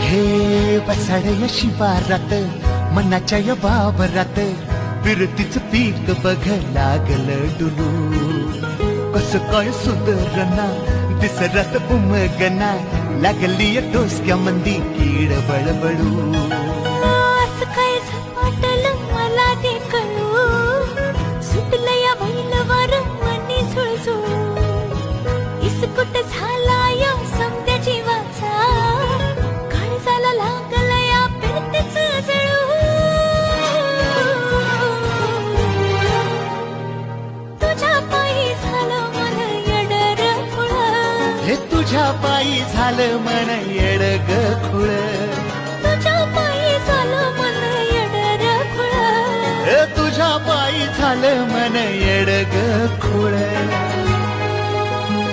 हे बसाडय शिवारात मनाच्या या बाबरात फिरतीच पीक बघ लागलं डुलू कस काय सुधरना दिसरत उमगना लागली डोसक्या मंदी कीड बळबळू असं काय वाटलं मला ते कळू सुटलं या बैलवार मनी झुळझुळू इसकुट झाला या समद्या जीवाचा काळजाला लागला या फिरतीच जळू तुझ्या पायी झालं मन येडर खुळ हे तुझ्या पायी झालं मन येडग खुळ तुझ्या पायी झालं मन येडर खुळ तुझ्या पायी झालं मन येडग खुळ